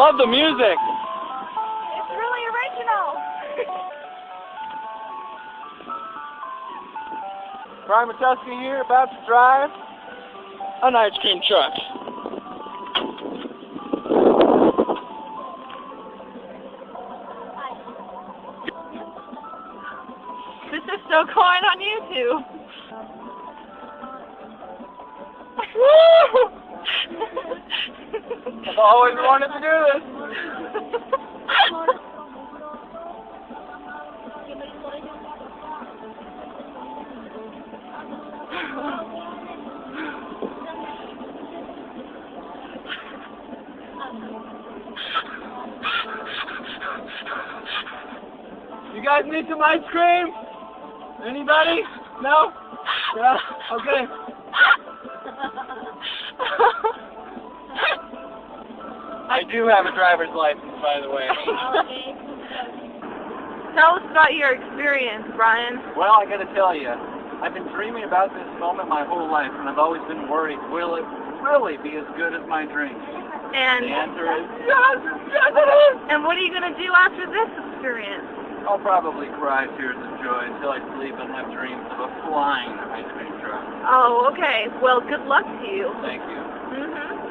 love the music. It's really original. Brian Matuski here, about to drive an ice cream truck. This is still going on YouTube. I've always wanted to do this. You guys need some ice cream? Anybody? No? Yeah? Okay. I do have a driver's license, by the way. Tell us about your experience, Brian. Well, I gotta tell you, I've been dreaming about this moment my whole life, and I've always been worried, will it really be as good as my dream? And the answer is yes, yes it is! And what are you gonna do after this experience? I'll probably cry tears of joy until I sleep and have dreams of a flying ice cream truck. Oh, okay. Well, good luck to you. Thank you. Mhm.